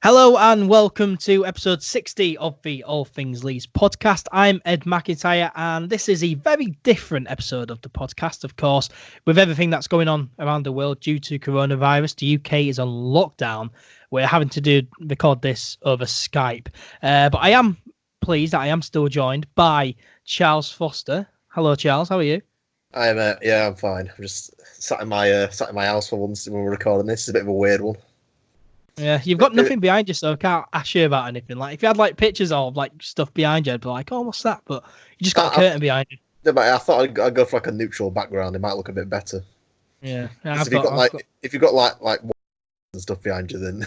Hello and welcome to episode 60 of the All Things Leeds podcast. I'm NkGhTg and this is a very different episode of the podcast, of course, with everything that's going on around the world due to coronavirus. The UK is on lockdown. We're having to record this over Skype. But I am pleased that I am still joined by Charles Foster. Hello, Charles. How are you? I'm fine. I'm just sat in my house for once when we're recording this. It's a bit of a weird one. Yeah, you've got nothing behind you, so I can't ask you about anything. Like, if you had like pictures of like stuff behind you, I'd be like, "Oh, what's that?" But you just got a curtain behind you. Yeah, but I thought I'd go for like a neutral background. It might look a bit better. Yeah, if you've got like and stuff behind you, then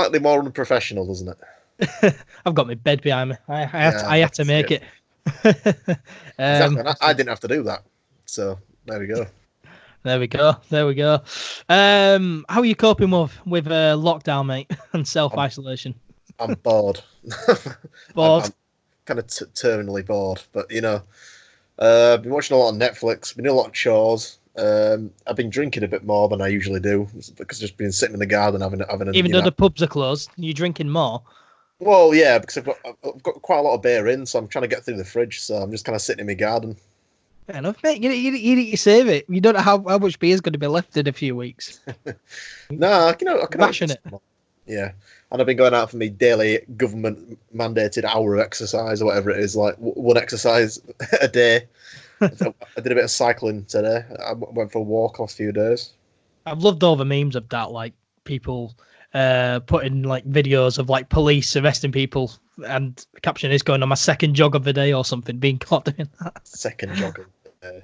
slightly more unprofessional, doesn't it? I've got my bed behind me. I had to make it. Exactly. I didn't have to do that, so there we go. There we go. How are you coping with lockdown, mate, and self-isolation? I'm bored. Bored? I'm kind of terminally bored. But, I've been watching a lot on Netflix, been doing a lot of chores. I've been drinking a bit more than I usually do because I've just been sitting in the garden having Even though the pubs are closed, you're drinking more? Well, yeah, because I've got quite a lot of beer in, so I'm trying to get through the fridge, so I'm just kind of sitting in my garden. Fair enough, mate. You need to save it. You don't know how much beer is going to be left in a few weeks. No, I can ration it. Yeah, and I've been going out for my daily government mandated hour of exercise or whatever it is, like one exercise a day. I did a bit of cycling today. I went for a walk last few days. I've loved all the memes of that, like people putting like videos of like police arresting people, and the caption is going on my second jog of the day or something, being caught doing that. Second jog of the day.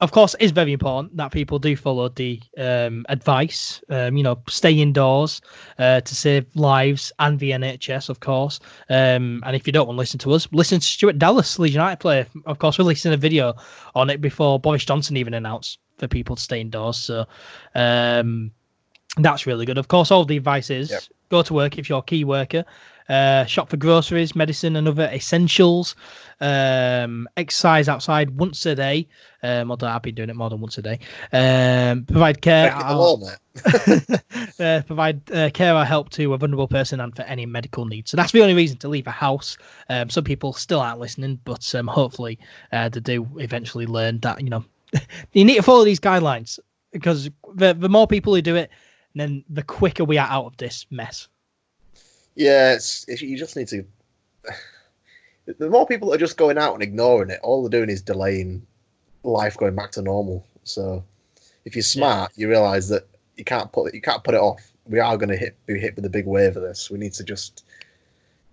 Of course, it is very important that people do follow the advice. Stay indoors to save lives and the NHS, of course. And if you don't want to listen to us, listen to Stuart Dallas, Leeds United player. Of course, releasing a video on it before Boris Johnson even announced for people to stay indoors. So that's really good. Of course, all the advice is go to work if you're a key worker. Shop for groceries, medicine, and other essentials. Exercise outside once a day. Although I've been doing it more than once a day. Provide care. Provide care or help to a vulnerable person and for any medical needs. So that's the only reason to leave a house. Some people still aren't listening, but hopefully they do eventually learn that you need to follow these guidelines, because the more people who do it, then the quicker we are out of this mess. Yeah, you just need to. The more people that are just going out and ignoring it, all they're doing is delaying life going back to normal. So, if you're smart, you realise that you can't put it off. We are going to be hit with a big wave of this. We need to just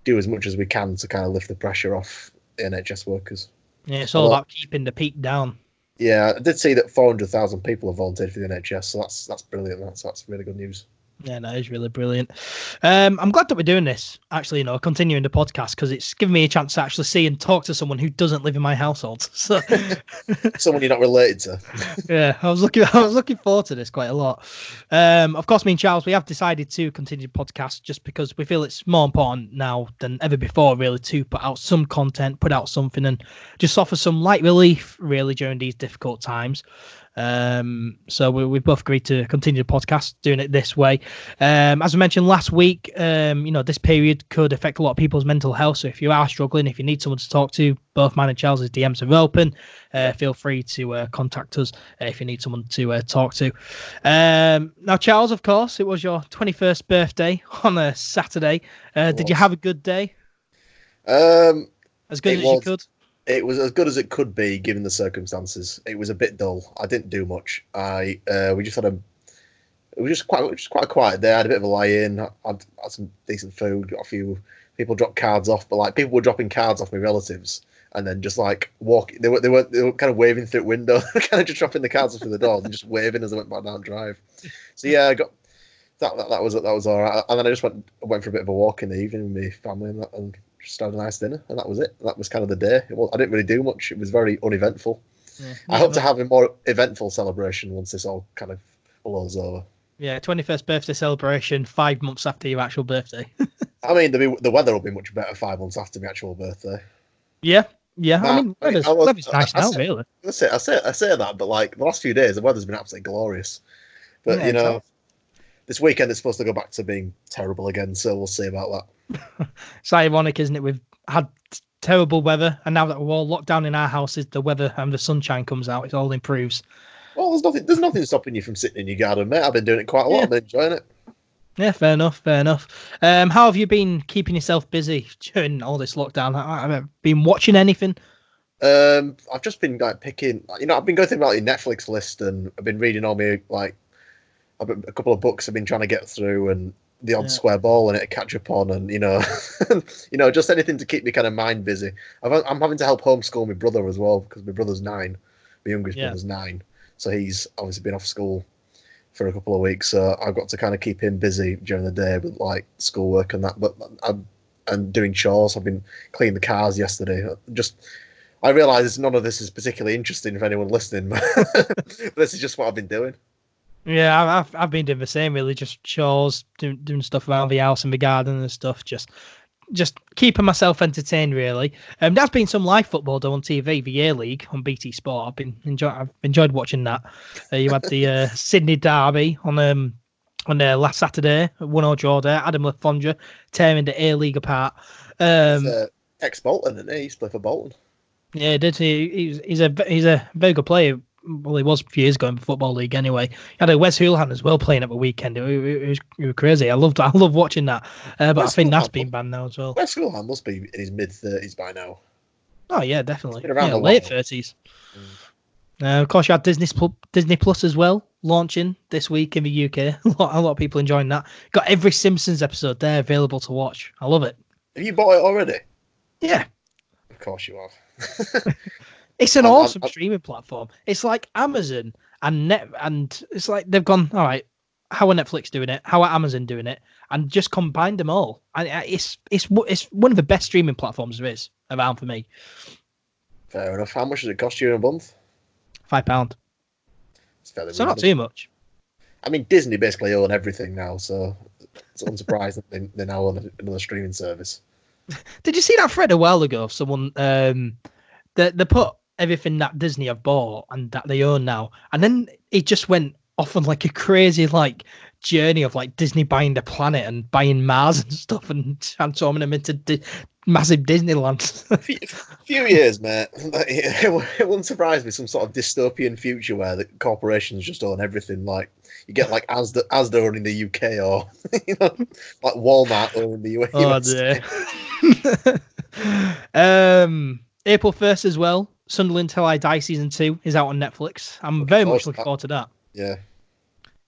do as much as we can to kind of lift the pressure off the NHS workers. Yeah, it's all about keeping the peak down. Yeah, I did see that 400,000 people have volunteered for the NHS, so that's brilliant. That's really good news. Yeah, that is really brilliant. I'm glad that we're doing this, actually, continuing the podcast, because it's given me a chance to actually see and talk to someone who doesn't live in my household. So someone you're not related to. Yeah, I was looking forward to this quite a lot. Of course, me and Charles, we have decided to continue the podcast just because we feel it's more important now than ever before, really, to put out some content, put out something, and just offer some light relief, really, during these difficult times. So we both agreed to continue the podcast doing it this way. As I mentioned last week, this period could affect a lot of people's mental health. So if you are struggling, if you need someone to talk to, both mine and Charles's DMs are open. Feel free to contact us if you need someone to talk to. Now, Charles, of course, it was your 21st birthday on a Saturday. Did you have a good day? As good as you could? It was as good as it could be given the circumstances. It was a bit dull. I didn't do much. It was just quite a quiet day. I had a bit of a lie-in. I had some decent food. Got a few people dropped cards off, but like people were dropping cards off my relatives and then just like walking. They were kind of waving through the window, kind of just dropping the cards off through the door and just waving as I went back down drive. So yeah, I got that was all right. And then I just went for a bit of a walk in the evening with my family and just had a nice dinner, and that was it. That was kind of the day. I didn't really do much. It was very uneventful. Yeah, I hope to have a more eventful celebration once this all kind of blows over. Yeah, 21st birthday celebration 5 months after your actual birthday. I mean, the weather will be much better 5 months after my actual birthday. Yeah. I mean, weather's nice now, really. I say that, but like the last few days, the weather's been absolutely glorious. But, Yeah, exactly. this weekend it's supposed to go back to being terrible again, so we'll see about that. It's ironic, isn't it? We've had terrible weather, and now that we're all locked down in our houses, the weather and the sunshine comes out. It all improves. Well, there's nothing stopping you from sitting in your garden, mate. I've been doing it quite a lot. Yeah. I've been enjoying it. Yeah, fair enough. Fair enough. How have you been keeping yourself busy during all this lockdown? Have you been watching anything? I've just been like picking, I've been going through my Netflix list, and I've been reading all my a couple of books I've been trying to get through, and the odd square ball in it to catch up on, and just anything to keep me kind of mind busy. I'm having to help homeschool my brother as well, because my brother's 9, my youngest brother's 9, so he's obviously been off school for a couple of weeks, so I've got to kind of keep him busy during the day with like schoolwork and that. But I'm doing chores. I've been cleaning the cars yesterday. I realise none of this is particularly interesting for anyone listening, but this is just what I've been doing. Yeah, I've been doing the same, really, just chores, doing stuff around the house and the garden and stuff, just keeping myself entertained, really. There's been some live football though on TV, the A League on BT Sport. I've enjoyed watching that. You had the Sydney derby on last Saturday, 1-1 draw there. Adam Lafondra tearing the A League apart. He's ex-Bolton, isn't he? He used to play for Bolton. Yeah, he did. He's a very good player. Well, he was a few years ago in the Football League anyway. He had a Wes Hoolahan as well playing at the weekend. It was crazy. I love watching that. But I think that's been banned now as well. Wes Hoolahan must be in his mid-30s by now. Oh, yeah, definitely. Been around late 30s. Of course, you had Disney Plus as well, launching this week in the UK. A lot of people enjoying that. Got every Simpsons episode there available to watch. I love it. Have you bought it already? Yeah. Of course you have. It's an awesome streaming platform. It's like Amazon and it's like they've gone, all right, how are Netflix doing it? How are Amazon doing it? And just combined them all. And it's one of the best streaming platforms there is around for me. Fair enough. How much does it cost you in a month? £5. It's fairly so not too much. I mean, Disney basically own everything now, so it's unsurprising that they now own another streaming service. Did you see that thread a while ago of someone they put everything that Disney have bought and that they own now, and then it just went off on like a crazy journey of Disney buying the planet and buying Mars and stuff and transforming them into massive Disneyland. A few years, mate. It wouldn't surprise me, some sort of dystopian future where the corporations just own everything. Like you get Asda own in the UK, or like Walmart own in the US. Oh dear. April 1st as well. Sunderland Till I Die season 2 is out on Netflix. I'm very much looking forward to that. Yeah.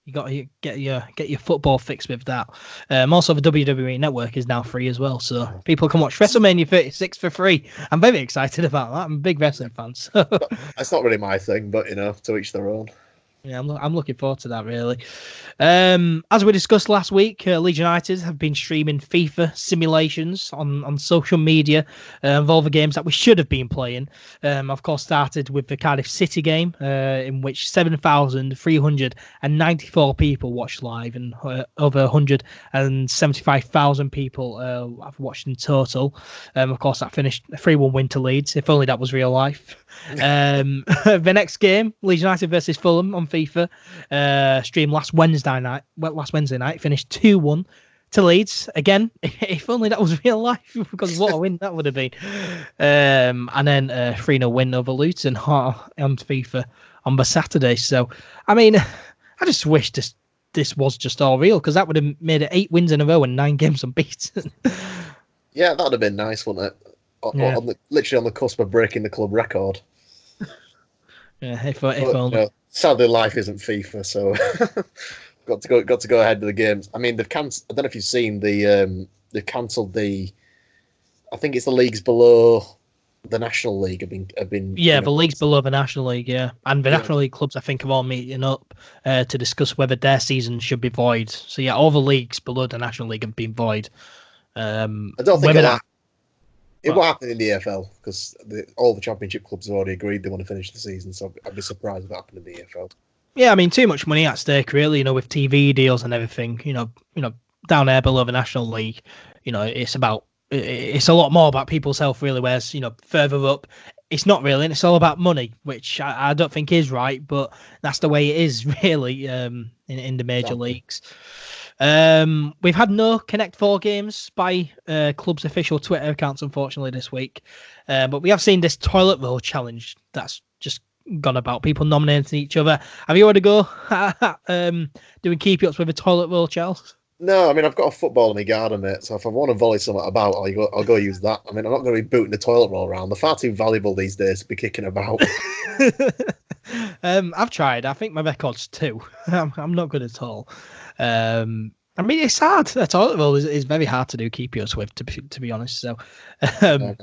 You got to get your football fix with that. Also, the WWE Network is now free as well, so people can watch WrestleMania 36 for free. I'm very excited about that. I'm a big wrestling fan. So. That's not really my thing, but to each their own. Yeah, I'm looking forward to that, really. As we discussed last week, Leeds United have been streaming FIFA simulations on social media of all the games that we should have been playing. Of course, started with the Cardiff City game, in which 7,394 people watched live, and over 175,000 people have watched in total. Of course, that finished a 3-1 win to Leeds. If only that was real life. The next game, Leeds United versus Fulham on FIFA, streamed last Wednesday night, finished 2-1 to Leeds. Again, if only that was real life, because what a win that would have been. And then 3-0 win over Luton on FIFA on the Saturday. So, I mean, I just wish this was just all real, because that would have made it 8 wins in a row and 9 games unbeaten. Yeah, that would have been nice, wouldn't it? Literally on the cusp of breaking the club record. Yeah, if only. Sadly, life isn't FIFA, so got to go ahead with the games. I mean, they've cancelled. I don't know if you've seen they've cancelled the. I think it's the leagues below the National League have been. Yeah, the leagues below the National League, yeah, and the National League clubs, I think, are all meeting up to discuss whether their season should be void. So yeah, all the leagues below the National League have been void. I don't think it will happen in the EFL, because all the Championship clubs have already agreed they want to finish the season. So I'd be surprised if it happened in the EFL. Yeah, I mean, too much money at stake, really. With TV deals and everything. Down there below the National League, it's a lot more about people's health, really. Whereas further up, it's not really, and it's all about money, which I don't think is right, but that's the way it is really in the major leagues. We've had no Connect 4 games by club's official Twitter accounts, unfortunately, this week. But we have seen this toilet roll challenge that's just gone about, people nominating each other. Have you had a go doing keep-ups with a toilet roll, Charles? No, I mean, I've got a football in my garden, mate, so if I want to volley something about, I'll go use that. I mean, I'm not going to be booting the toilet roll around. They're far too valuable these days to be kicking about. I've tried. I think my record's 2. I'm not good at all. I mean, it's hard. A toilet roll is very hard to do keep-ups with, to be honest. So,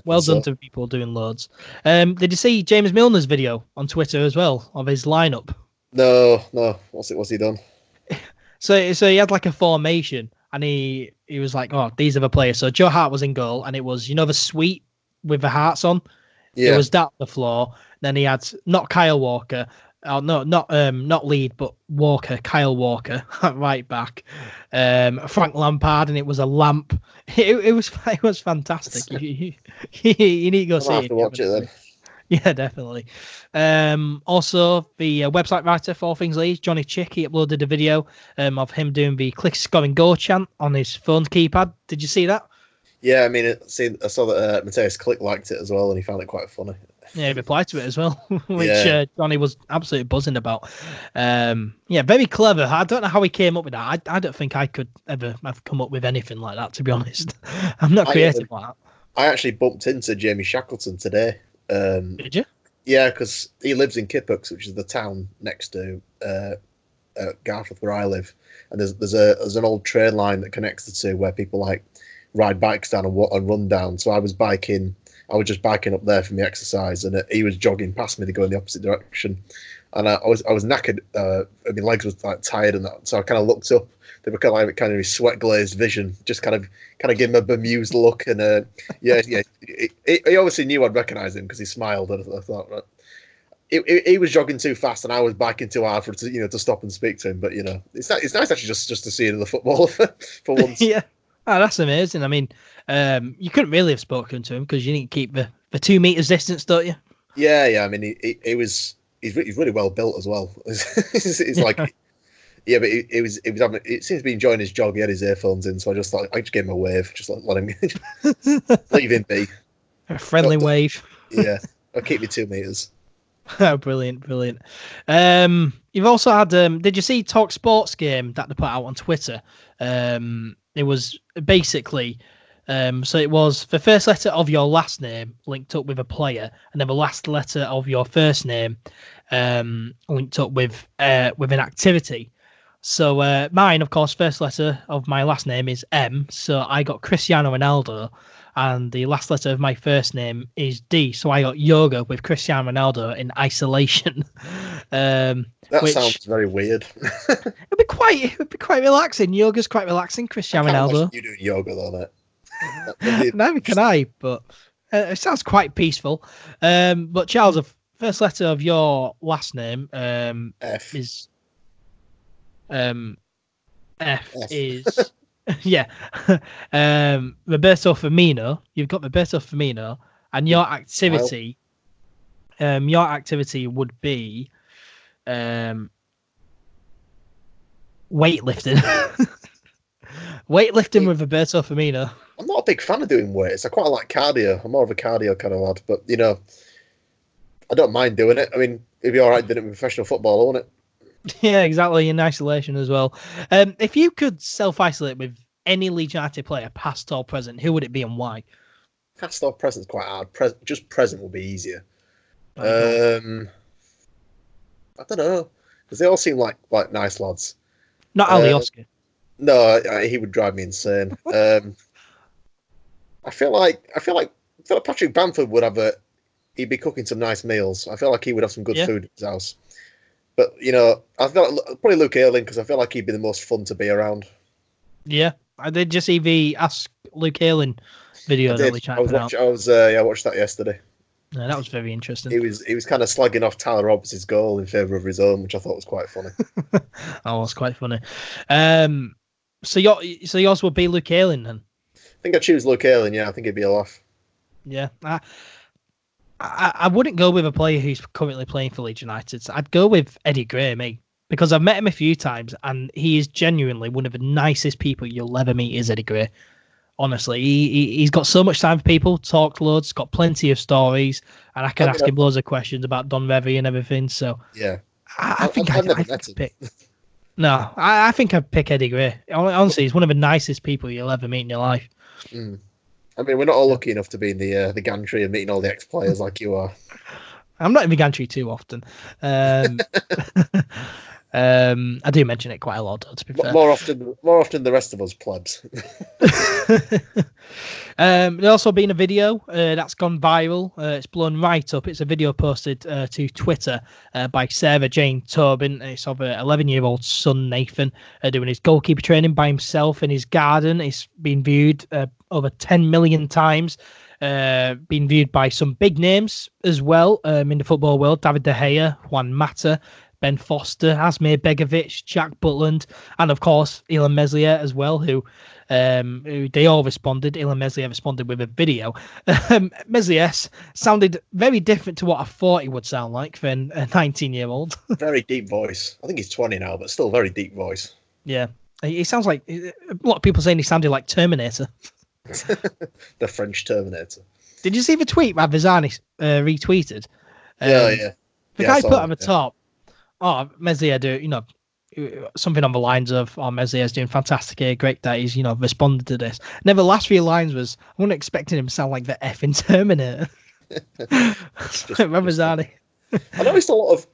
well done to people doing loads. Did you see James Milner's video on Twitter as well of his lineup? No. What's he done? So he had like a formation, and he was like, "Oh, these are the players." So Joe Hart was in goal, and it was the suite with the hearts on. Yeah. It was that on the floor. Then he had not Kyle Walker. Oh no, not Lead, but Walker, Kyle Walker, right back. Frank Lampard, and it was a lamp. It was fantastic. you need to go see it. I'll have to watch it then. Yeah, definitely. Also, the website writer for All Things Leeds, Johnny Chick, he uploaded a video of him doing the click scoring goal chant on his phone keypad. Did you see that? Yeah, I mean, I saw that Mateus Click liked it as well, and he found it quite funny. Yeah, he replied to it as well, which Johnny was absolutely buzzing about. Yeah, very clever. I don't know how he came up with that. I don't think I could ever have come up with anything like that, to be honest. I'm not creative like that. I actually bumped into Jamie Shackleton today. Did you? Yeah, because he lives in Kippucks, which is the town next to Garforth, where I live. And there's an old train line that connects the two, where people like ride bikes down and run down. So I was just biking up there from the exercise, and he was jogging past me to go in the opposite direction. And I was knackered. My legs were like tired, and that. So I kind of looked up. They were kind of sweat glazed vision, just kind of give him a bemused look. And he obviously knew I'd recognise him because he smiled. And I thought, right. He was jogging too fast, and I was biking too hard to stop and speak to him. But it's nice actually just to see another footballer for once. Yeah. Oh, that's amazing. I mean, you couldn't really have spoken to him because you need to keep the 2 meters distance, don't you? Yeah. I mean, he's really well built as well. He's like, yeah, but it seems to be enjoying his jog. He had his earphones in, so I just gave him a wave, just let him leave him be. A friendly wave. Yeah, I'll keep you 2 meters. Brilliant. You've also had. Did you see Talk Sports game that they put out on Twitter? It was basically, so it was the first letter of your last name linked up with a player, and then the last letter of your first name linked up with an activity. So mine, of course, first letter of my last name is M, so I got Cristiano Ronaldo, and the last letter of my first name is D, so I got yoga with Cristiano Ronaldo in isolation. That sounds very weird. It'd be quite relaxing. Yoga's quite relaxing. Cristiano Ronaldo. You doing yoga though, mate? Neither can I, but it sounds quite peaceful. But Charles, the first letter of your last name F is F is yeah. Roberto Firmino. You've got Roberto Firmino, and your activity would be weightlifting. Weightlifting with Roberto Firmino. I'm not a big fan of doing weights. I quite like cardio. I'm more of a cardio kind of lad, but I don't mind doing it. I mean, it'd be all right doing it with professional football, wouldn't it? Yeah, exactly. In isolation as well. If you could self-isolate with any Leeds United player, past or present, who would it be and why? Past or present is quite hard. Just present will be easier. I don't know, because they all seem like nice lads. Not Ali Oscar. No, he would drive me insane. I feel like Patrick Bamford would he'd be cooking some nice meals. I feel like he would have some good food at his house. But I feel like probably Luke Ayling, because I feel like he'd be the most fun to be around. Yeah, I did just see the Ask Luke Ayling video. I watched that yesterday. Yeah, that was very interesting. He was kind of slagging off Tyler Roberts' goal in favour of his own, which I thought was quite funny. That was quite funny. So yours would be Luke Ayling then? I think I'd choose Luke Ayling. Yeah, I think he'd be a laugh. Yeah. I wouldn't go with a player who's currently playing for Leeds United. So I'd go with Eddie Gray, mate, because I've met him a few times, and he is genuinely one of the nicest people you'll ever meet. Is Eddie Gray? Honestly, he's got so much time for people. Talked loads, got plenty of stories, and I can ask him loads of questions about Don Revy and everything. So yeah, I think I've never I'd met him. pick. No, I think I'd pick Eddie Gray. Honestly, he's one of the nicest people you'll ever meet in your life. Mm. I mean, we're not all lucky enough to be in the gantry and meeting all the ex-players like you are. I'm not in the gantry too often. I do mention it quite a lot, to be fair. More often the rest of us plebs. There's also been a video that's gone viral. It's blown right up. It's a video posted to Twitter by Sarah Jane Tobin. It's of an 11-year-old son, Nathan, doing his goalkeeper training by himself in his garden. It's been viewed over 10 million times. Been viewed by some big names as well in the football world. David De Gea, Juan Mata, Ben Foster, Asmir Begovic, Jack Butland, and of course Elland Meslier as well, who they all responded. Elland Meslier responded with a video. Meslier sounded very different to what I thought he would sound like for a 19-year-old. Very deep voice. I think he's 20 now, but still very deep voice. Yeah, he sounds like a lot of people saying he sounded like Terminator. The French Terminator. Did you see the tweet Vizani retweeted? Yeah. The guy put at the top, Meslier something on the lines of, Meslier's doing fantastic here, great that he's, responded to this. And then the last few lines was, I wasn't expecting him to sound like the effing Terminator. Vizani. I noticed a lot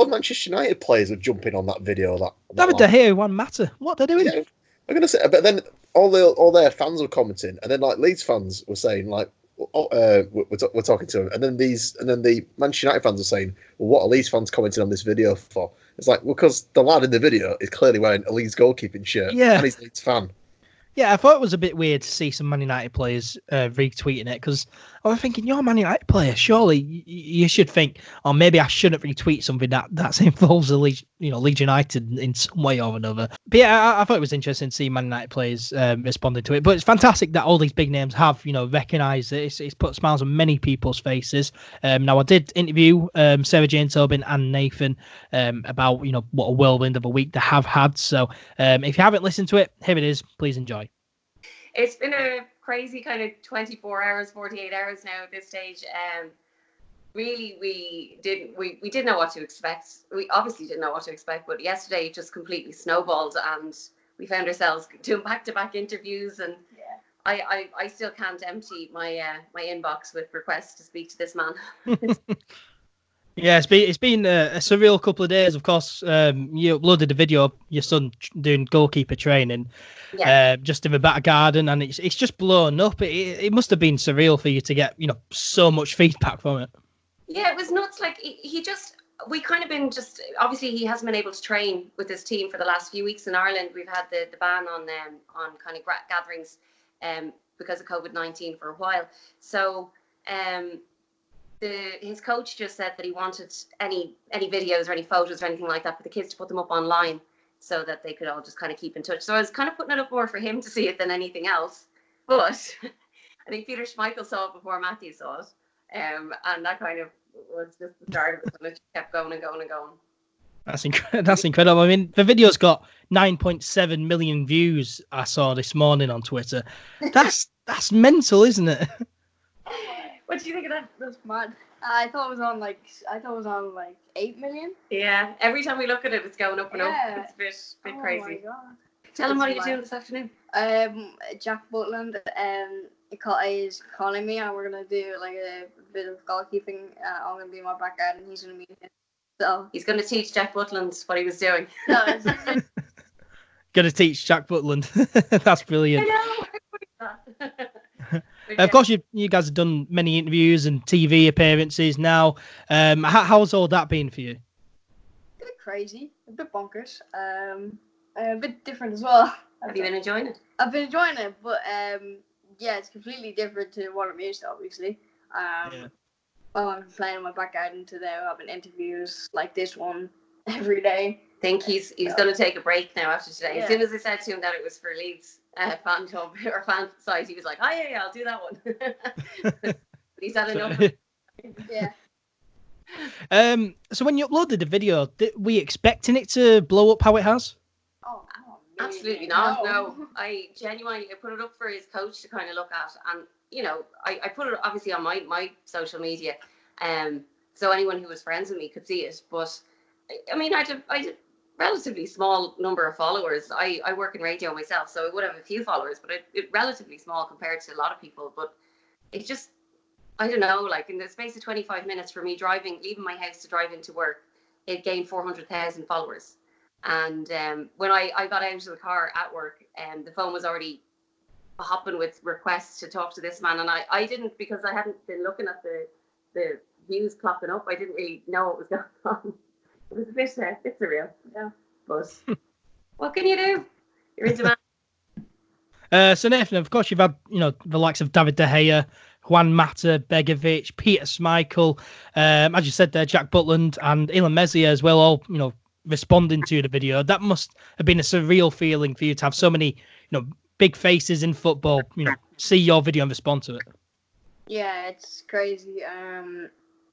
of Manchester United players were jumping on that video. David De Gea won't matter. What they're doing? Yeah, I'm gonna say, but then all their fans were commenting, and then like Leeds fans were saying like, we're talking to him, and then the Manchester United fans are saying, well, what are Leeds fans commenting on this video for? It's like, well, because the lad in the video is clearly wearing a Leeds goalkeeping shirt, and he's a Leeds fan. Yeah, I thought it was a bit weird to see some Man United players retweeting it, because I was thinking, you're a Man United player, surely you should think, or maybe I shouldn't retweet something that involves Leeds United in some way or another. But yeah, I thought it was interesting to see Man United players responding to it. But it's fantastic that all these big names have, recognised it. It's put smiles on many people's faces. Now, I did interview Sarah Jane Tobin and Nathan about, what a whirlwind of a week they have had. So if you haven't listened to it, here it is. Please enjoy. It's been a crazy kind of 24 hours, 48 hours now at this stage. Really, we didn't know what to expect. We obviously didn't know what to expect, but yesterday it just completely snowballed, and we found ourselves doing back-to-back interviews, and I still can't empty my inbox with requests to speak to this man. Yeah, it's been a surreal couple of days. Of course, you uploaded a video of your son doing goalkeeper training, just in the back garden, and it's just blown up. It must have been surreal for you to get so much feedback from it. Yeah, it was nuts. Like we kind of been obviously he hasn't been able to train with his team for the last few weeks in Ireland. We've had the ban on kind of gatherings because of COVID-19 for a while. So his coach just said that he wanted any videos or any photos or anything like that for the kids to put them up online so that they could all just kind of keep in touch. So I was kind of putting it up more for him to see it than anything else. But I think Peter Schmeichel saw it before Matthew saw it. And that kind of was just the start of it. And it just kept going and going and going. That's incredible. I mean, the video's got 9.7 million views. I saw this morning on Twitter. That's mental, isn't it? What do you think of that? That's mad. I thought it was on like 8 million. Yeah, every time we look at it, it's going up and up. It's a bit crazy. My God. Tell him what you're doing this afternoon. Jack Butland is calling me, and we're gonna do like a bit of goalkeeping. I'm gonna be in my back garden, and he's gonna meet him. So he's gonna teach Jack Butland what he was doing. No, gonna teach Jack Butland. That's brilliant. I know. Of course, you guys have done many interviews and TV appearances now. How's all that been for you? A bit crazy, a bit bonkers, a bit different as well. Have you been enjoying it? I've been enjoying it, but it's completely different to what I'm used to, obviously. I'm playing in my back garden today, having interviews like this one every day. I think he's going to take a break now after today. Yeah. As soon as I said to him that it was for Leeds fan club or fan site, he was like, "Oh yeah, I'll do that one." But he's had enough. Yeah. So when you uploaded the video, were you expecting it to blow up how it has? Oh, Absolutely not. No, I genuinely put it up for his coach to kind of look at, and I put it obviously on my social media, so anyone who was friends with me could see it. But I mean, I did relatively small number of followers. I work in radio myself, so I would have a few followers, but it relatively small compared to a lot of people. But it just, I don't know, like in the space of 25 minutes for me leaving my house to drive into work, it gained 400,000 followers. And when I got out of the car at work, the phone was already hopping with requests to talk to this man. And I didn't, because I hadn't been looking at the views clocking up. I didn't really know what was going on. It was a bit surreal. Yeah. But what can you do? You're in demand. So Nathan, of course, you've had the likes of David De Gea, Juan Mata, Begovic, Peter Schmeichel, as you said there, Jack Butland and Elland Messier as well, all responding to the video. That must have been a surreal feeling for you to have so many big faces in football see your video and respond to it. Yeah, it's crazy.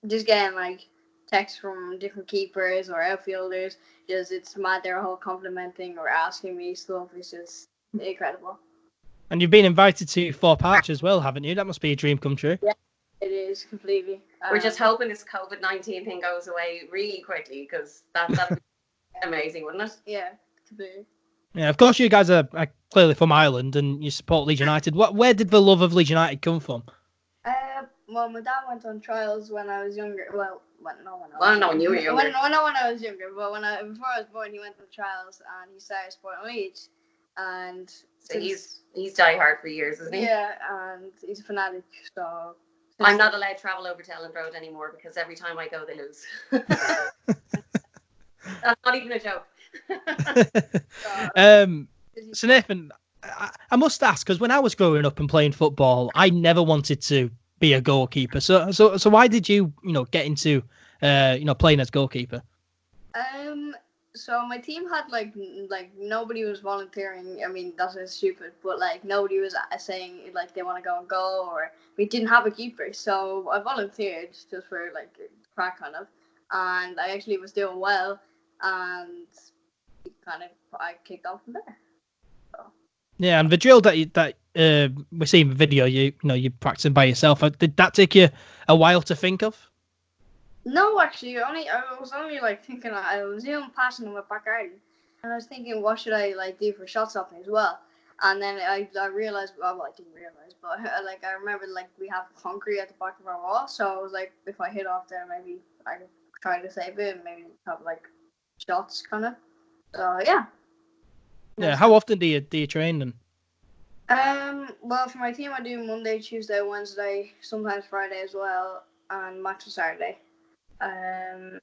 Just getting like texts from different keepers or outfielders, it's mad. They're all complimenting or asking me stuff. It's just incredible. And you've been invited to Thorpe Arch as well, haven't you? That must be a dream come true. Yeah, it is completely. We're just hoping this COVID-19 thing goes away really quickly, because that'd be amazing, wouldn't it? Yeah, completely. Yeah, of course you guys are clearly from Ireland and you support Leeds United. Where did the love of Leeds United come from? Well, my dad went on trials when I was younger. When you were younger. When I was younger, but before I was born, he went on trials and he started supporting Leeds. And so he's diehard for years, isn't he? Yeah, and he's a fanatic. So I'm not allowed to travel over to Elland Road anymore, because every time I go, they lose. That's not even a joke. So Nathan, I must ask, because when I was growing up and playing football, I never wanted to be a goalkeeper. So why did you get into playing as goalkeeper? So my team had like nobody was volunteering. I mean, that's stupid, but like nobody was saying like they want to go and goal, or we didn't have a keeper. So I volunteered just for like crack kind of, and I actually was doing well, and I kicked off from there. So. Yeah, and the drill that we see in the video, you're practicing by yourself. Did that take you a while to think of? No, actually, I was only like thinking. I was doing passing in my back garden, and I was thinking, what should I like do for shot stopping as well? And then I realized, well, I didn't realize, but like I remember like we have concrete at the back of our wall, so I was like, if I hit off there, maybe I could try to save it, and maybe have like shots kind of. So yeah. Yeah. How often do you train then? Well, for my team, I do Monday, Tuesday, Wednesday, sometimes Friday as well, and max on Saturday. At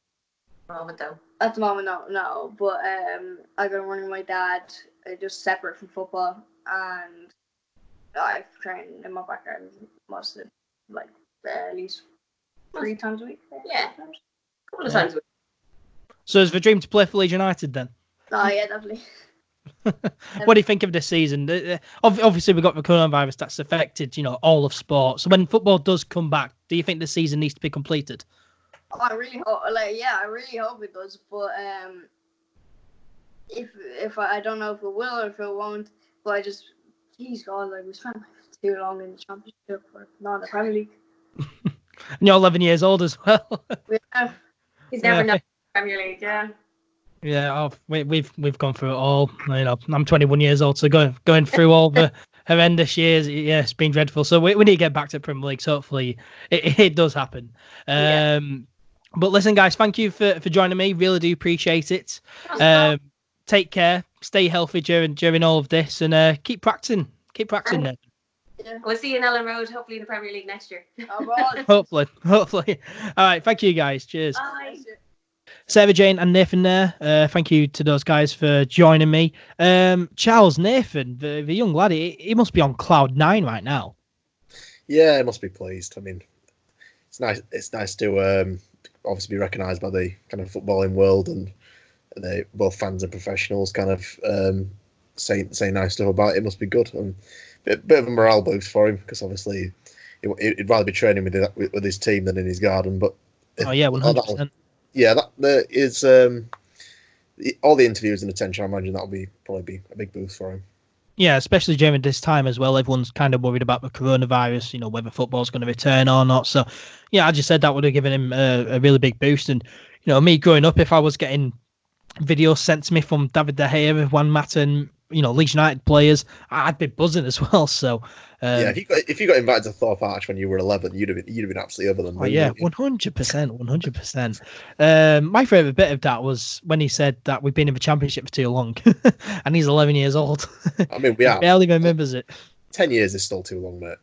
the moment, no. But I go running with my dad, just separate from football, and I train in my backyard most of like at least 3 times a week. Yeah, a couple of times a week. So is the dream to play for Leeds United then? Oh yeah, definitely. What do you think of this season? Obviously, we've got the coronavirus that's affected, all of sports. So when football does come back, do you think the season needs to be completed? Oh, I really hope. I really hope it does. But if I don't know if it will or if it won't. But please God, we spent too long in the Championship or not in the Premier League. And you're 11 years old as well. Yeah. He's never known the Premier League. Yeah. Yeah, we've gone through it all. I'm 21 years old, so going through all the horrendous years. Yeah, it's been dreadful. So we need to get back to Premier League. So hopefully it does happen. But listen, guys, thank you for joining me. Really do appreciate it. Take care. Stay healthy during all of this, and keep practicing. Keep practicing. Then. Yeah. We'll see you in Elland Road, hopefully in the Premier League next year. Hopefully. All right. Thank you, guys. Cheers. Bye. Sarah Jane and Nathan there. Thank you to those guys for joining me. Charles, Nathan, the young lad, he must be on cloud 9 right now. Yeah, he must be pleased. I mean, it's nice. It's nice to obviously be recognised by the kind of footballing world, and they both fans and professionals kind of say nice stuff about it. It must be good, and bit of a morale boost for him, because obviously he'd rather be training with his team than in his garden. But oh yeah, 100%. Yeah, that is all the interviews and attention. I imagine that'll probably be a big boost for him. Yeah, especially during this time as well. Everyone's kind of worried about the coronavirus, whether football's going to return or not. So, yeah, I just said that would have given him a really big boost. And, me growing up, if I was getting videos sent to me from David De Gea, Juan Mata, and, Leeds United players, I'd be buzzing as well. So, yeah, if you got invited to Thorpe Arch when you were 11, you'd have been absolutely over them. Oh yeah, 100%. My favourite bit of that was when he said that we've been in the Championship for too long, and he's 11 years old. I mean, we are. Barely remembers it. 10 years is still too long, mate.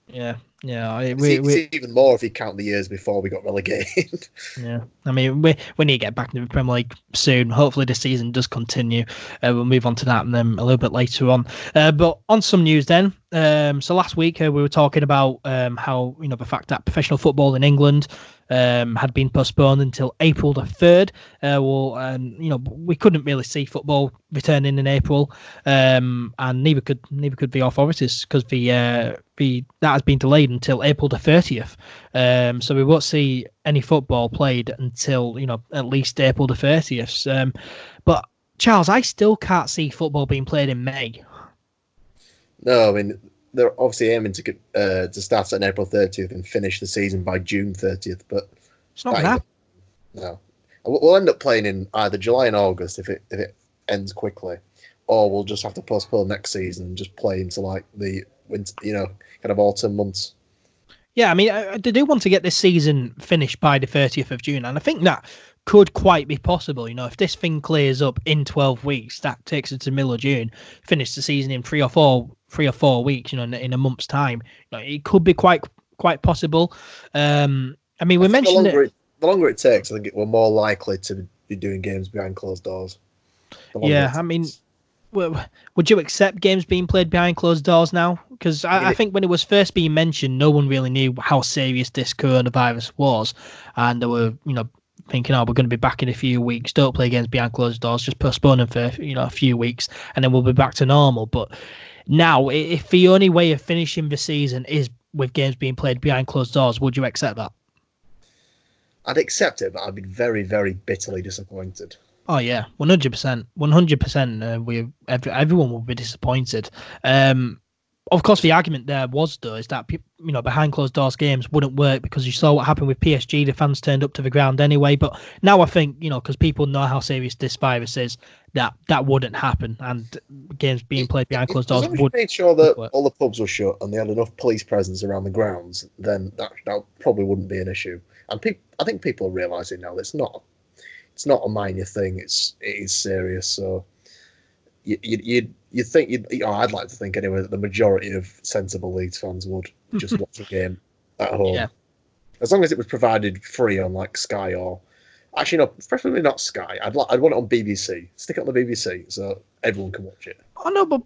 Yeah. It's even more if you count the years before we got relegated. Yeah, I mean, we need to get back into the Premier League soon. Hopefully, the season does continue. We'll move on to that and then a little bit later on. But on some news then. So last week we were talking about how the fact that professional football in England had been postponed until April the 3rd. We couldn't really see football returning in April, and neither could the authorities, because that has been delayed until April the 30th. So we won't see any football played until at least April the 30th. But Charles, I still can't see football being played in May. No, I mean, they're obviously aiming to start on April 30th and finish the season by June 30th, but it's not that. No, we'll end up playing in either July and August if it ends quickly, or we'll just have to postpone next season and just play into like the winter, kind of autumn months. Yeah, I mean, they do want to get this season finished by the 30th of June, and I think that could quite be possible. If this thing clears up in 12 weeks, that takes it to middle of June, finish the season in 3 or 4 weeks, in a month's time. It could be quite possible. I mean, we mentioned the longer it takes, I think we're more likely to be doing games behind closed doors. Yeah, I mean, would you accept games being played behind closed doors now? Because I think when it was first being mentioned, no one really knew how serious this coronavirus was, and they were, thinking, we're going to be back in a few weeks. Don't play games behind closed doors. Just postpone them for a few weeks, and then we'll be back to normal. But now, if the only way of finishing the season is with games being played behind closed doors, would you accept that? I'd accept it, but I'd be very, very bitterly disappointed. Oh yeah, 100%. 100%. Everyone will be disappointed. Of course, the argument there is that behind closed doors games wouldn't work because you saw what happened with PSG. The fans turned up to the ground anyway. But now I think because people know how serious this virus is, that wouldn't happen, and games being played behind closed doors would. Made sure that all the pubs were shut and they had enough police presence around the grounds, then that probably wouldn't be an issue. And I think people are realising now that it's not a minor thing. It is serious. So I'd like to think anyway that the majority of sensible Leeds fans would just watch a game at home. Yeah. As long as it was provided free on like Sky or actually no, preferably not Sky. I'd want it on BBC. Stick it on the BBC so everyone can watch it. Oh no, but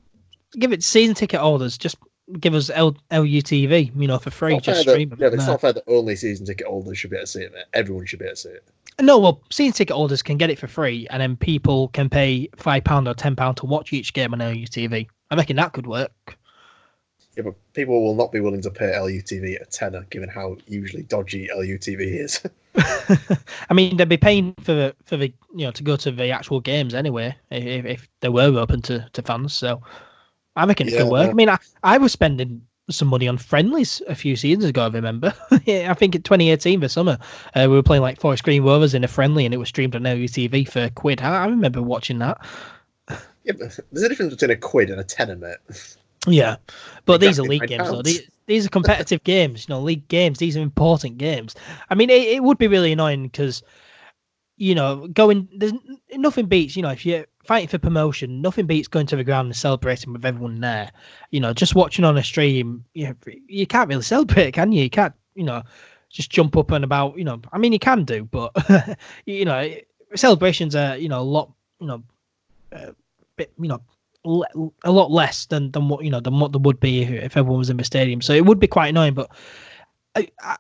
give it season ticket holders. Just give us LUTV, for free. Just stream them. Yeah, but it's not fair that only season ticket holders should be able to see it, mate. Everyone should be able to see it. No, well, season ticket holders can get it for free, and then people can pay £5 or £10 to watch each game on LUTV. I reckon that could work. Yeah, but people will not be willing to pay LUTV a tenner, given how usually dodgy LUTV is. I mean, they'd be paying for the to go to the actual games anyway, if they were open to fans. So I reckon it could work. I mean, I was spending some money on friendlies a few seasons ago, I remember. I think in 2018 for summer, we were playing like Forest Green Rovers in a friendly, and it was streamed on LUTV for £1. I remember watching that. Yeah, but there's a difference between £1 and a tenner, mate. Yeah, but these are league games, though. These are competitive games, league games. These are important games. I mean, it would be really annoying because, there's nothing beats, if you're fighting for promotion, nothing beats going to the ground and celebrating with everyone there. Just watching on a stream, you can't really celebrate, can you? You can't, just jump up and about, I mean, you can do, but, celebrations are, a lot, a lot less than what there would be if everyone was in the stadium. So it would be quite annoying, but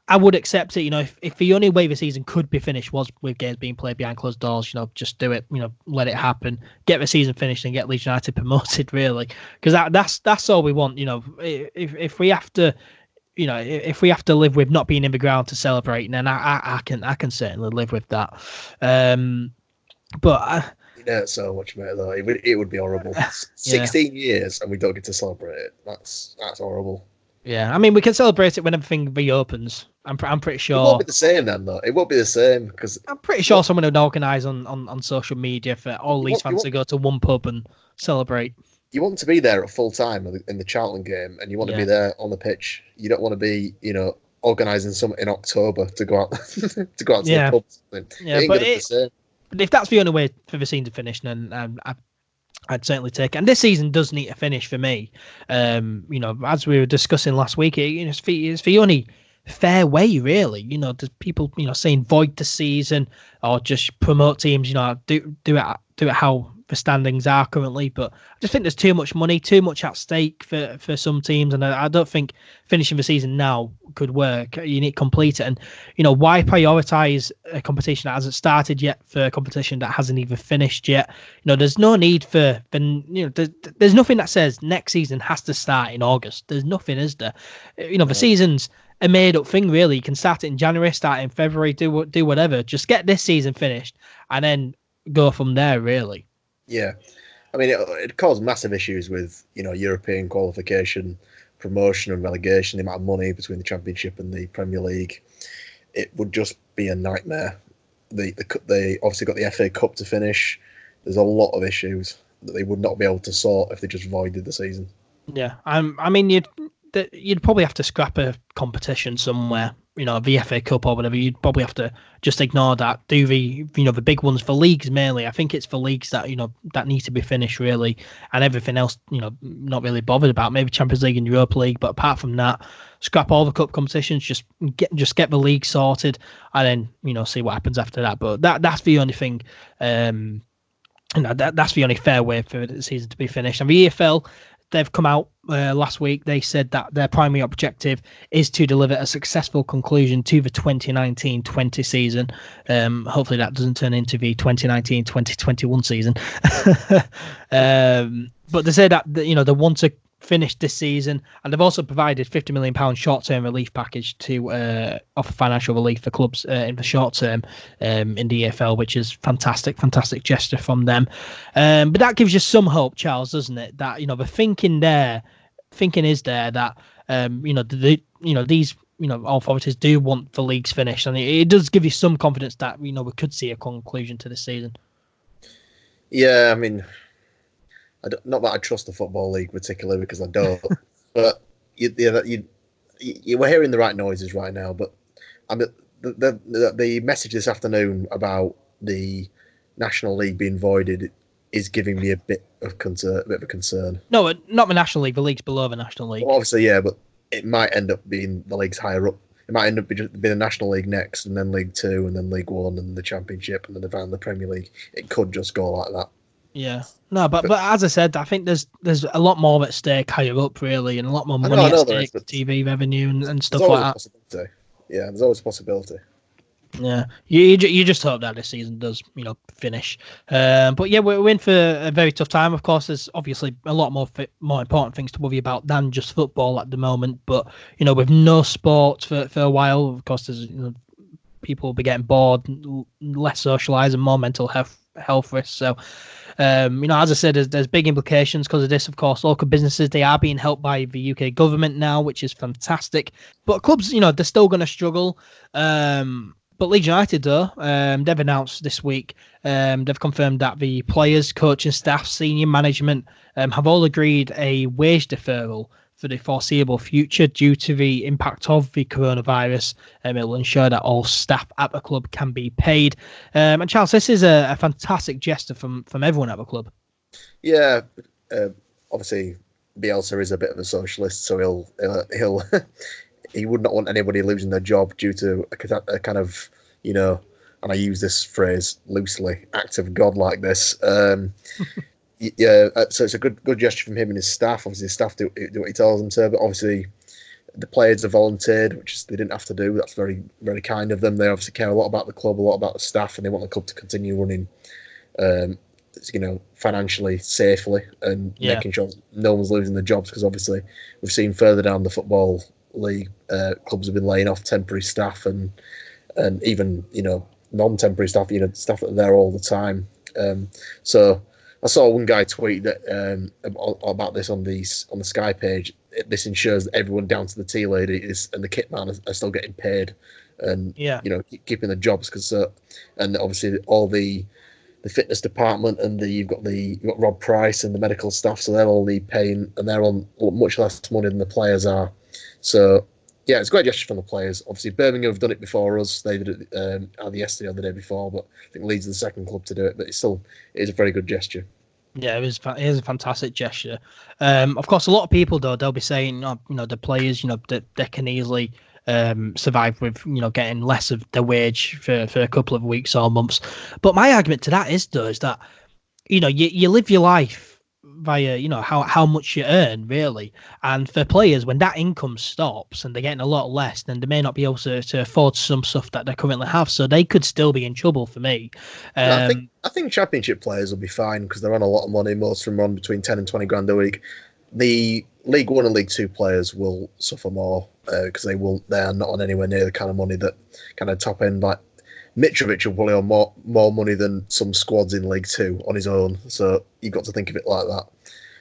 I would accept it. If the only way the season could be finished was with games being played behind closed doors, just do it. Let it happen, get the season finished, and get Leeds United promoted. Really, because that's all we want. If we have to, if we have to live with not being in the ground to celebrate, then I can certainly live with that. But so much, mate. Though it would be horrible. 16 years and we don't get to celebrate it. That's horrible. Yeah, I mean, we can celebrate it when everything reopens. I'm pretty sure. It won't be the same then, though. It won't be the same because I'm pretty sure someone would organise on social media for all Leeds fans to go to one pub and celebrate. You want to be there at full time in the Charlton game, and you want to be there on the pitch. You don't want to be, organising something in October to go out to the pub. Yeah, but if that's the only way for the season to finish, then I'd certainly take it. And this season does need to finish for me. As we were discussing last week, it's the only fair way, really. There's people, saying void the season or just promote teams. Do it how the standings are currently. But I just think there's too much money, too much at stake for some teams, and I don't think finishing the season now could work. You need to complete it, and why prioritise a competition that hasn't started yet for a competition that hasn't even finished yet? There's no need for there's nothing that says next season has to start in August. There's nothing, is there? The season's a made up thing, really. You can start it in January, start it in February, do whatever. Just get this season finished and then go from there, really. Yeah, I mean, it caused massive issues with European qualification, promotion and relegation, the amount of money between the Championship and the Premier League. It would just be a nightmare. They obviously got the FA Cup to finish. There's a lot of issues that they would not be able to sort if they just voided the season. Yeah, I mean, you'd probably have to scrap a competition somewhere. The FA Cup or whatever. You'd probably have to just ignore that. Do the big ones for leagues mainly. I think it's for leagues that that need to be finished, really, and everything else not really bothered about. Maybe Champions League and Europa League, but apart from that, scrap all the cup competitions. Just get the league sorted, and then see what happens after that. But that's the only thing. That's the only fair way for the season to be finished. And the EFL, they've come out last week. They said that their primary objective is to deliver a successful conclusion to the 2019-20 season. Hopefully that doesn't turn into the 2019-2021 season. But they say that they want to finish this season, and they've also provided £50 million short-term relief package to offer financial relief for clubs in the short term in the EFL, which is fantastic getture from them. But that gives you some hope, Charles, doesn't it? That the thinking is there that these authorities do want the leagues finished, and it does give you some confidence that we could see a conclusion to this season. Yeah, I mean, not that I trust the Football League particularly, because I don't. But you were hearing the right noises right now. But the message this afternoon about the National League being voided is giving me a bit of a concern. No, not the National League. The league's below the National League. Well, obviously, yeah, but it might end up being the leagues higher up. It might end up being the National League next, and then League Two, and then League One, and the Championship, and then the Premier League. It could just go like that. Yeah, no, but as I said, I think there's a lot more at stake higher up, really, and a lot more money at stake, TV revenue and stuff like that. Yeah, there's always a possibility. Yeah, you just hope that this season does finish. But yeah, we're in for a very tough time. Of course, there's obviously a lot more important things to worry about than just football at the moment. But with no sport for a while, of course, there's people will be getting bored, less socialising, more mental health risks. So. As I said, there's big implications because of this. Of course, local businesses, they are being helped by the UK government now, which is fantastic. But clubs, they're still going to struggle. But Leeds United, though, they've announced this week, they've confirmed that the players, coaching staff, senior management have all agreed a wage deferral for the foreseeable future due to the impact of the coronavirus. It will ensure that all staff at the club can be paid. And Charles, this is a fantastic gesture from everyone at the club. Yeah, obviously Bielsa is a bit of a socialist, so he'll he would not want anybody losing their job due to a kind of, and I use this phrase loosely, act of God like this. Yeah, so it's a good gesture from him and his staff. Obviously, his staff do what he tells them to, but obviously the players have volunteered, which they didn't have to do. That's very, very kind of them. They obviously care a lot about the club, a lot about the staff, and they want the club to continue running, financially safely and making sure no one's losing their jobs. Because obviously, we've seen further down the football league clubs have been laying off temporary staff and even non-temporary staff, staff that are there all the time. So I saw one guy tweet that about this on the Sky page. This ensures that everyone down to the tea lady and the kit man are still getting paid, and keeping their jobs and obviously all the fitness department and you've got Rob Price and the medical staff, so they'll all need paying and they're on much less money than the players are. So yeah, it's a great gesture from the players. Obviously, Birmingham have done it before us. They did it either yesterday or the day before, but I think Leeds are the second club to do it. But it is a very good gesture. Yeah, it is a fantastic gesture. Of course, a lot of people though they'll be saying, the players, that they can easily survive with getting less of their wage for a couple of weeks or months. But my argument to that is that you live your life via how much you earn really, and for players when that income stops and they're getting a lot less, then they may not be able to afford some stuff that they currently have, so they could still be in trouble for me. I think Championship players will be fine because they're on a lot of money. Most of them are on between 10 and 20 grand a week. The League 1 and League 2 players will suffer more because they are not on anywhere near the kind of money that kind of top end, like Mitrovic will probably on more money than some squads in League 2 on his own. So you've got to think of it like that.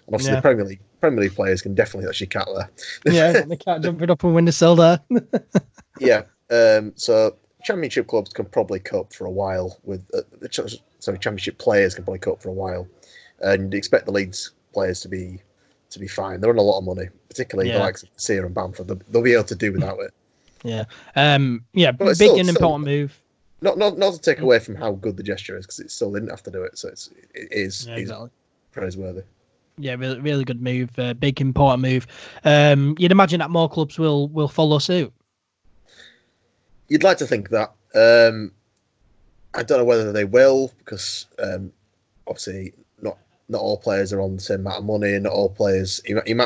And obviously the Premier League players can definitely actually cat there. Yeah, the cat jumping up and windowsill there. Yeah. So Championship clubs can probably cope for a while with Championship players can probably cope for a while, and you'd expect the Leeds players to be fine. They're on a lot of money, particularly the likes of Sear and Bamford. They'll be able to do without it. Yeah. But big and important move. Not to take away from how good the gesture is, because it still didn't have to do it. So it is exactly praiseworthy. Yeah, really, really good move. Big important move. You'd imagine that more clubs will follow suit. You'd like to think that. I don't know whether they will, because obviously not all players are on the same amount of money, and not all players.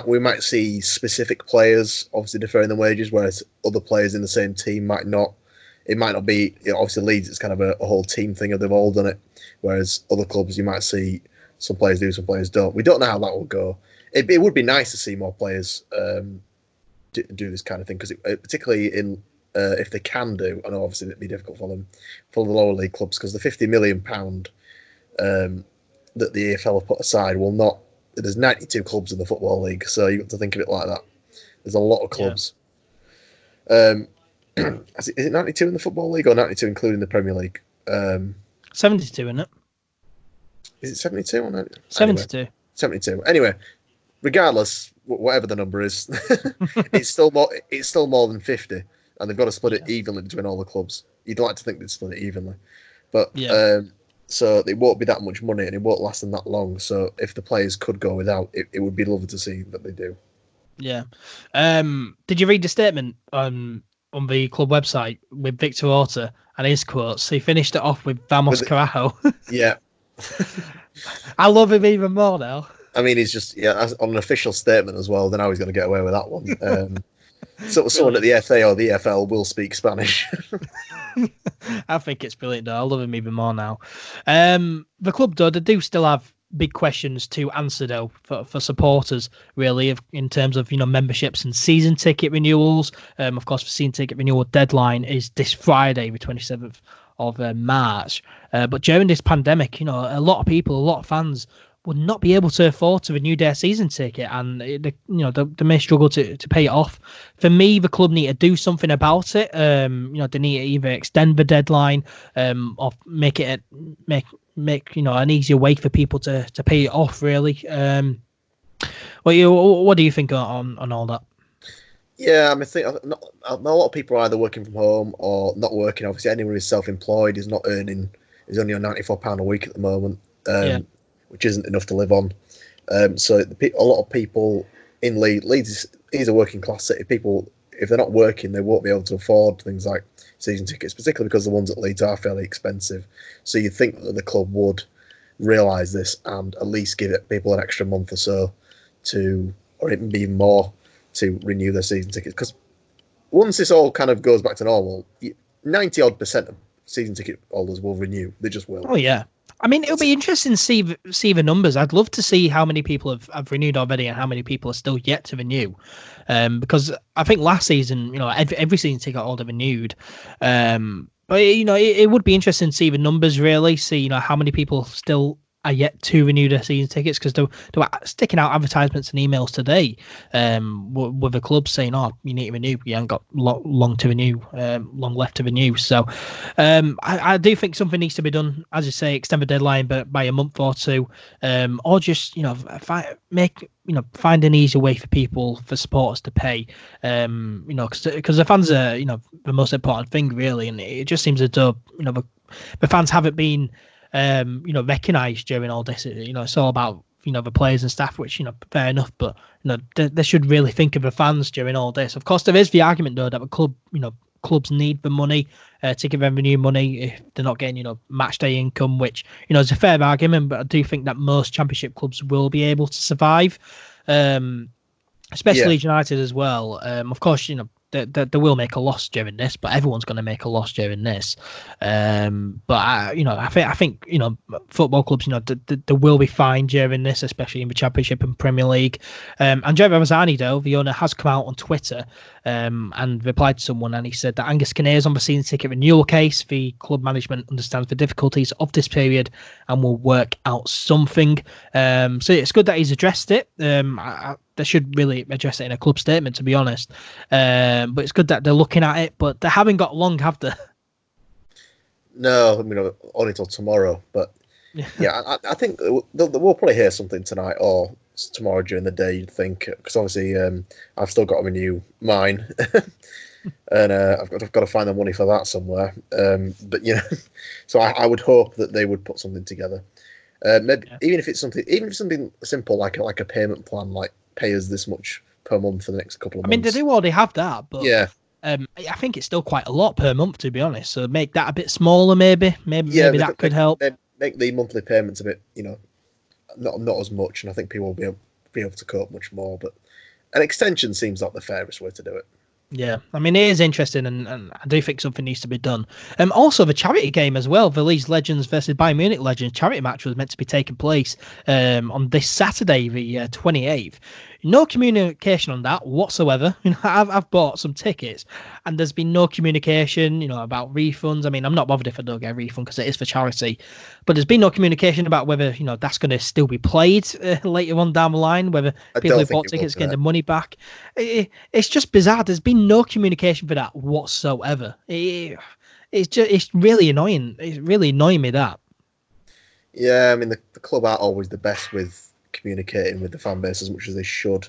We might see specific players obviously deferring their wages, whereas other players in the same team might not. It might not be, obviously Leeds, it's kind of a whole team thing, and they've all done it. Whereas other clubs, you might see some players do, some players don't. We don't know how that will go. It would be nice to see more players do this kind of thing, because particularly in if they can do, I know obviously it'd be difficult for them, for the lower league clubs, because the £50 million that the EFL have put aside will not. There's 92 clubs in the Football League, so you've got to think of it like that. There's a lot of clubs. Yeah. Is it 92 in the Football League or 92 including the Premier League? 72, isn't it? Is it 72 or 90? 72. Anyway, 72. Anyway, regardless, whatever the number is, it's still more than 50, and they've got to split it evenly between all the clubs. You'd like to think they'd split it evenly, but so it won't be that much money, and it won't last them that long. So if the players could go without, it would be lovely to see that they do. Yeah. Did you read the statement on the club website with Victor Orta and his quotes? He finished it off with Vamos Carajo. Yeah. I love him even more now. I mean, he's just on an official statement as well. Then how he's going to get away with that one? Someone at the FA or the EFL will speak Spanish. I think it's brilliant though. I love him even more now. The club though, they do still have big questions to answer though for supporters really, in terms of memberships and season ticket renewals. Of course, the season ticket renewal deadline is this Friday, the 27th of March. But during this pandemic, a lot of people, a lot of fans would not be able to afford to renew their season ticket, and they may struggle to pay it off. For me, the club need to do something about it. They need to either extend the deadline or make it an easier way for people to pay it off. Really, what do you think on all that? Yeah, I think a lot of people are either working from home or not working. Obviously, anyone who's self-employed is not earning. Is only on £94 a week at the moment. Which isn't enough to live on. So a lot of people in Leeds is a working class city. People, if they're not working, they won't be able to afford things like season tickets, particularly because the ones at Leeds are fairly expensive. So you'd think that the club would realise this and at least give people an extra month or so or even more, to renew their season tickets. Because once this all kind of goes back to normal, 90% of season ticket holders will renew. They just will. Oh yeah. I mean, it'll be interesting to see the numbers. I'd love to see how many people have renewed already and how many people are still yet to renew. Because I think last season, every season ticket holder renewed. But it would be interesting to see the numbers really, see how many people still are yet to renew their season tickets, because they were sticking out advertisements and emails today with the club saying, "Oh, you need to renew. You haven't got long to renew, long left to renew." So I do think something needs to be done, as you say, extend the deadline by a month or two, or just find an easier way for supporters to pay, because the fans are the most important thing really, and it just seems as though the fans haven't been recognised during all this. It's all about the players and staff, which fair enough, but they should really think of the fans during all this. Of course, there is the argument though that the clubs need the money, ticket revenue money, if they're not getting match day income, which is a fair argument, but I do think that most Championship clubs will be able to survive, especially Leeds United as well. Of course, they will make a loss during this, but everyone's going to make a loss during this. But I think football clubs, they will be fine during this, especially in the Championship and Premier League. Andrea Razzani, though, the owner, has come out on Twitter and replied to someone, and he said that Angus Kinnear's on the season ticket renewal case. The club management understands the difficulties of this period and will work out something. So it's good that he's addressed it. They should really address it in a club statement, to be honest. But it's good that they're looking at it, but they haven't got long, have they? No, only till tomorrow. But yeah, I think we'll probably hear something tonight or tomorrow during the day, you'd think, because obviously I've still got to renew mine. And I've got to find the money for that somewhere. But so I would hope that they would put something together. Maybe even if it's something simple like a payment plan, like pay us this much per month for the next couple of months. I mean, they do already have that, but yeah, I think it's still quite a lot per month, to be honest. So make that a bit smaller, maybe that could help. Make the monthly payments a bit, not as much, and I think people will be able to cope much more. But an extension seems like the fairest way to do it. Yeah, I mean, it is interesting, and I do think something needs to be done. Also, the charity game as well, the Leeds Legends versus Bayern Munich Legends charity match was meant to be taking place on this Saturday, the 28th. No communication on that whatsoever. I've bought some tickets, and there's been no communication, about refunds. I mean, I'm not bothered if I don't get a refund because it is for charity, but there's been no communication about whether that's going to still be played later on down the line. Whether people who bought tickets get the money back. It's just bizarre. There's been no communication for that whatsoever. It's really annoying. It's really annoying me that. Yeah, I mean the club aren't always the best with communicating with the fan base as much as they should.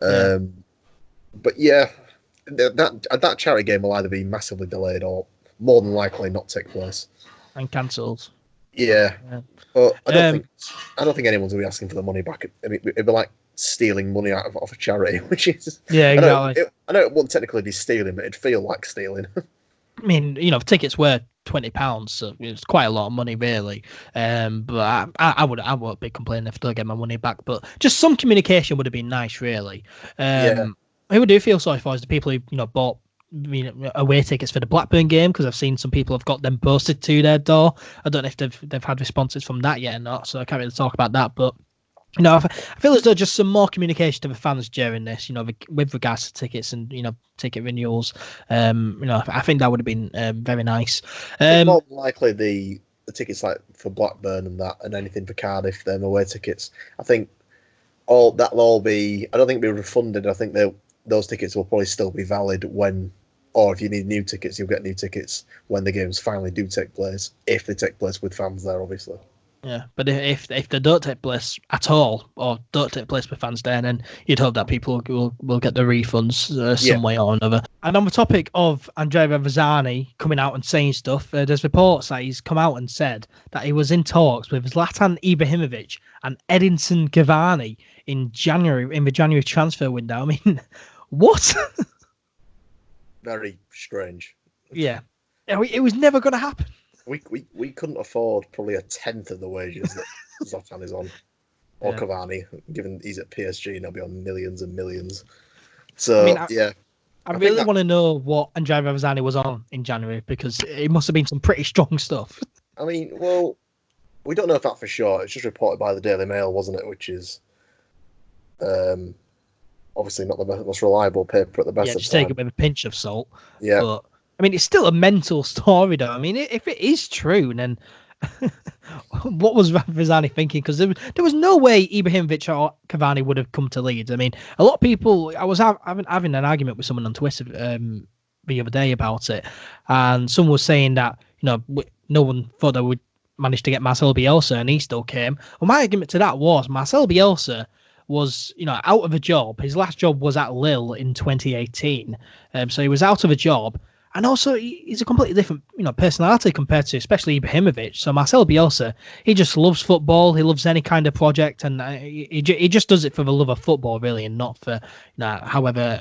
But yeah, that charity game will either be massively delayed or more than likely not take place and cancelled. Yeah. But I don't think anyone's gonna be asking for the money back. I mean, it'd be like stealing money off a charity, which is exactly. I know it wouldn't technically be stealing, but it'd feel like stealing. I mean, tickets were £20, so it's quite a lot of money, really. But I won't be complaining if I don't get my money back. But just some communication would have been nice, really. Who do feel sorry for is the people who bought away tickets for the Blackburn game, because I've seen some people have got them posted to their door. I don't know if they've had responses from that yet or not, so I can't really talk about that. But I feel as though just some more communication to the fans during this, with regards to tickets and ticket renewals. I think that would have been very nice. More than likely, the tickets like for Blackburn and anything for Cardiff, them away tickets. I think that'll all be. I don't think it'll be refunded. I think those tickets will probably still be valid or if you need new tickets, you'll get new tickets when the games finally do take place. If they take place with fans there, obviously. Yeah, but if they don't take place at all, or don't take place with fans there, then you'd hope that people will get the refunds some way or another. And on the topic of Andrea Razzani coming out and saying stuff, there's reports that he's come out and said that he was in talks with Zlatan Ibrahimovic and Edinson Cavani in the January transfer window. I mean, what? Very strange. Yeah, it was never going to happen. We couldn't afford probably a tenth of the wages that Zlatan is on, or Cavani, given he's at PSG and he'll be on millions and millions. So I really want to know what Andrea Ravazani was on in January, because it must have been some pretty strong stuff. I mean, well, we don't know if that for sure. It's just reported by the Daily Mail, wasn't it? Which is obviously not the most reliable paper at the best of Just time. take it with a pinch of salt. Yeah. But, I mean, it's still a mental story, though. I mean, if it is true, then what was Ravazani thinking? Because there was no way Ibrahimovic or Cavani would have come to Leeds. I mean, a lot of people. I was having an argument with someone on Twitter the other day about it, and someone was saying that no one thought they would manage to get Marcelo Bielsa, and he still came. Well, my argument to that was Marcelo Bielsa was out of a job. His last job was at Lille in 2018, so he was out of a job. And also, he's a completely different, personality compared to especially Ibrahimovic. So Marcelo Bielsa, he just loves football. He loves any kind of project, and he just does it for the love of football, really, and not for, however,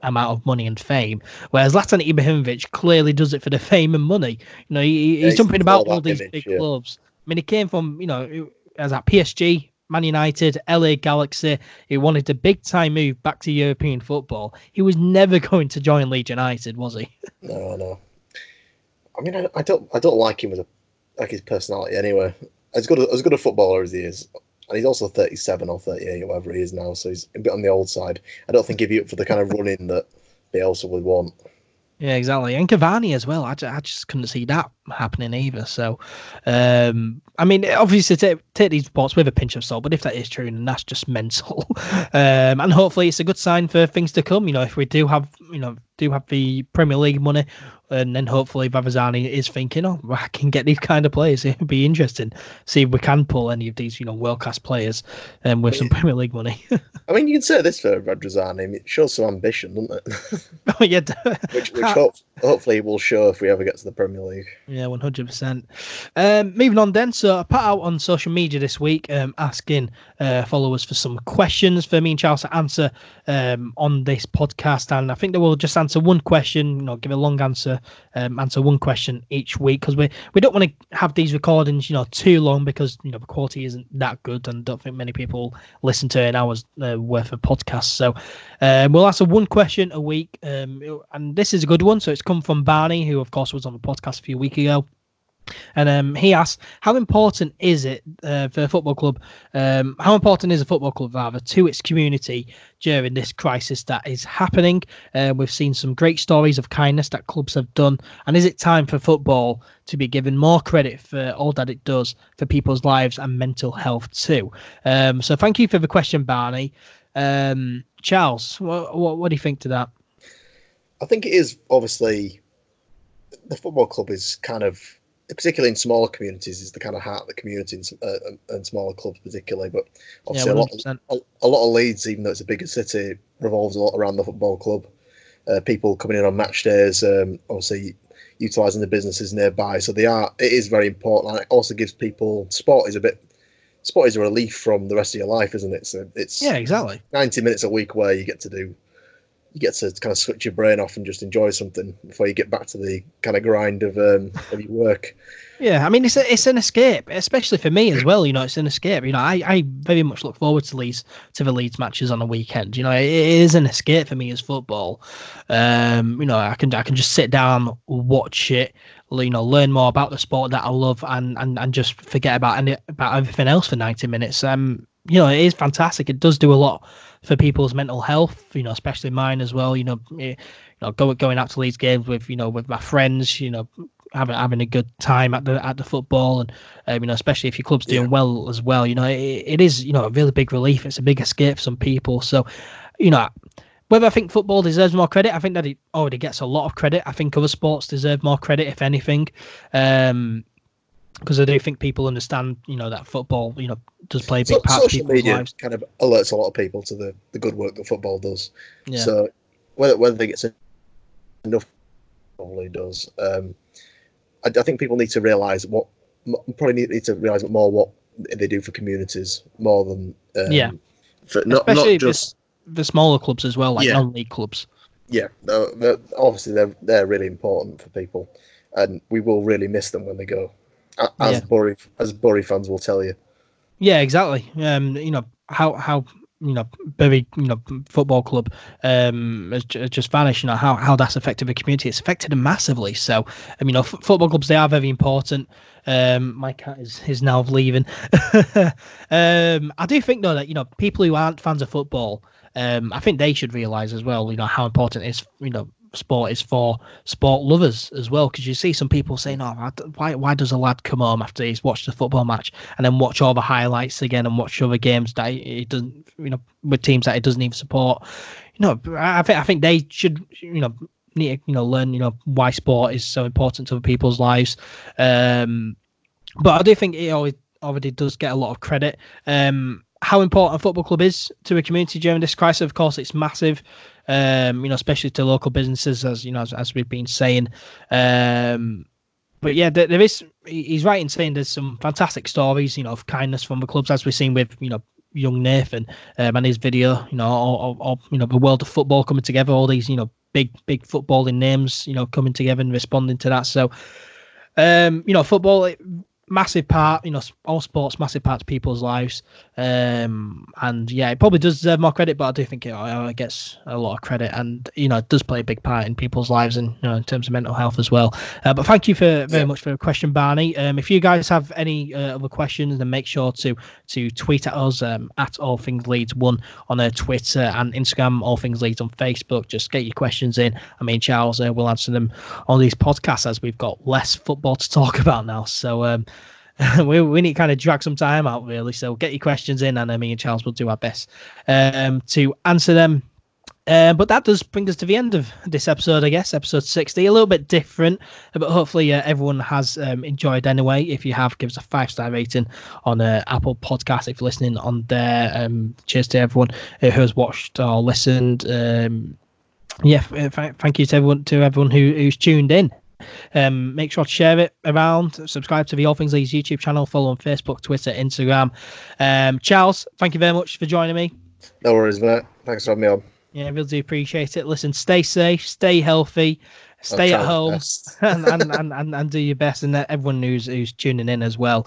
amount of money and fame. Whereas Zlatan Ibrahimovic clearly does it for the fame and money. He's jumping about all these big clubs. I mean, he came from, as at PSG, Man United, LA Galaxy. He wanted a big time move back to European football. He was never going to join Leeds United, was he? No. I mean, I don't like him as his personality anyway. As good a footballer as he is, and he's also 37 or 38 or whatever he is now, so he's a bit on the old side. I don't think he'd be up for the kind of running that Bielsa would want. Yeah, exactly. And Cavani as well. I just couldn't see that happening either. So, I mean, obviously take these reports with a pinch of salt, but if that is true, then that's just mental. And hopefully it's a good sign for things to come. If we do have the Premier League money, and then hopefully Ravazani is thinking, I can get these kind of players. It would be interesting. See if we can pull any of these, world-class players with some Premier League money. I mean, you can say this for Ravazani. It shows some ambition, doesn't it? Oh, yeah. which hopefully will show if we ever get to the Premier League. Yeah, 100%. Moving on then. So I put out on social media this week asking followers for some questions for me and Charles to answer on this podcast. And I think they will just answer one question, give a long answer, answer one question each week, because we don't want to have these recordings, too long, because, the quality isn't that good, and don't think many people listen to an hour's worth of podcasts. So we'll answer one question a week. And this is a good one. So it's come from Barney, who, of course, was on the podcast a few weeks ago. And he asked, how important is it for a football club? How important is a football club, rather, to its community during this crisis that is happening? We've seen some great stories of kindness that clubs have done. And is it time for football to be given more credit for all that it does for people's lives and mental health too? So thank you for the question, Barney. Charles, what do you think to that? I think it is, obviously, the football club is kind of, particularly in smaller communities, is the kind of heart of the community, and smaller clubs particularly. But obviously, a lot of Leeds, even though it's a bigger city, revolves a lot around the football club. People coming in on match days, obviously utilising the businesses nearby. So it is very important, and it also gives people sport is a relief from the rest of your life, isn't it? So it's exactly 90 minutes a week where you get to kind of switch your brain off and just enjoy something before you get back to the kind of grind of your work. Yeah, I mean, it's an escape, especially for me as well. It's an escape. I very much look forward to the Leeds matches on the weekend. It is an escape for me as football. I can just sit down, watch it, learn more about the sport that I love, and just forget about everything else for 90 minutes. It is fantastic. It does do a lot for people's mental health, especially mine as well. Going out to Leeds games with my friends, having a good time at the football, and especially if your club's doing well as well. It is a really big relief. It's a big escape for some people. So, whether I think football deserves more credit, I think that it already gets a lot of credit. I think other sports deserve more credit, if anything. Because I do think people understand, that football, does play a big part of people's media lives. Kind of alerts a lot of people to the good work that football does. Yeah. So whether they get enough, probably does. I think people need to realise what they do for communities more than not just the smaller clubs as well, like non-league clubs. Yeah, obviously they're really important for people, and we will really miss them when they go. As Bury fans will tell you. Yeah, exactly. How Bury football club has just vanished. How that's affected the community. It's affected them massively. So football clubs, they are very important. My cat is now leaving. I do think though that people who aren't fans of football, I think they should realise as well how important it is sport is for sport lovers as well, because you see some people saying, why does a lad come home after he's watched a football match and then watch all the highlights again and watch other games that he doesn't, with teams that he doesn't even support. I think they should need to learn why sport is so important to other people's lives. But I do think it already does get a lot of credit. How important a football club is to a community during this crisis, of course, it's massive. Especially to local businesses, as we've been saying. But yeah, there is. He's right in saying there's some fantastic stories, of kindness from the clubs, as we've seen with young Nathan and his video. The world of football coming together, all these big footballing names, coming together and responding to that. So, football. Massive part, all sports, massive part to people's lives. And yeah, it probably does deserve more credit, but I do think it gets a lot of credit, and it does play a big part in people's lives and in terms of mental health as well. But thank you very much for the question, Barney. If you guys have any other questions, then make sure to tweet at us at All Things Leeds 1 on Twitter and Instagram, All Things Leeds on Facebook. Just get your questions in. Charles will answer them on these podcasts, as we've got less football to talk about now. So we need to kind of drag some time out, really. So get your questions in, and me and Charles will do our best to answer them. But that does bring us to the end of this episode, I guess, episode 60. A little bit different, but hopefully everyone has enjoyed anyway. If you have, give us a 5-star rating on Apple Podcast if you're listening on there. Cheers to everyone who has watched or listened. Thank you to everyone who's tuned in. Make sure to share it around, subscribe to the All Things Leeds YouTube channel, follow on Facebook, Twitter, Instagram. Charles, thank you very much for joining me. No worries, mate. Thanks for having me on. Yeah, really do appreciate it. Listen, stay safe, stay healthy, stay at home, and do your best. And everyone who's tuning in as well,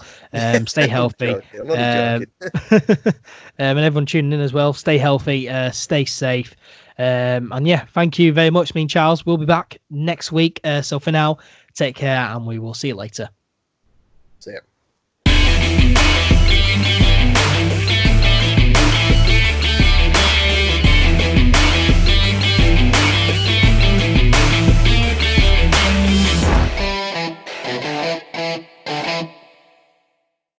stay healthy. And everyone tuning in as well, stay healthy, stay safe. And yeah, thank you very much. Me and Charles will be back next week. So for now, take care, and we will see you later. See ya.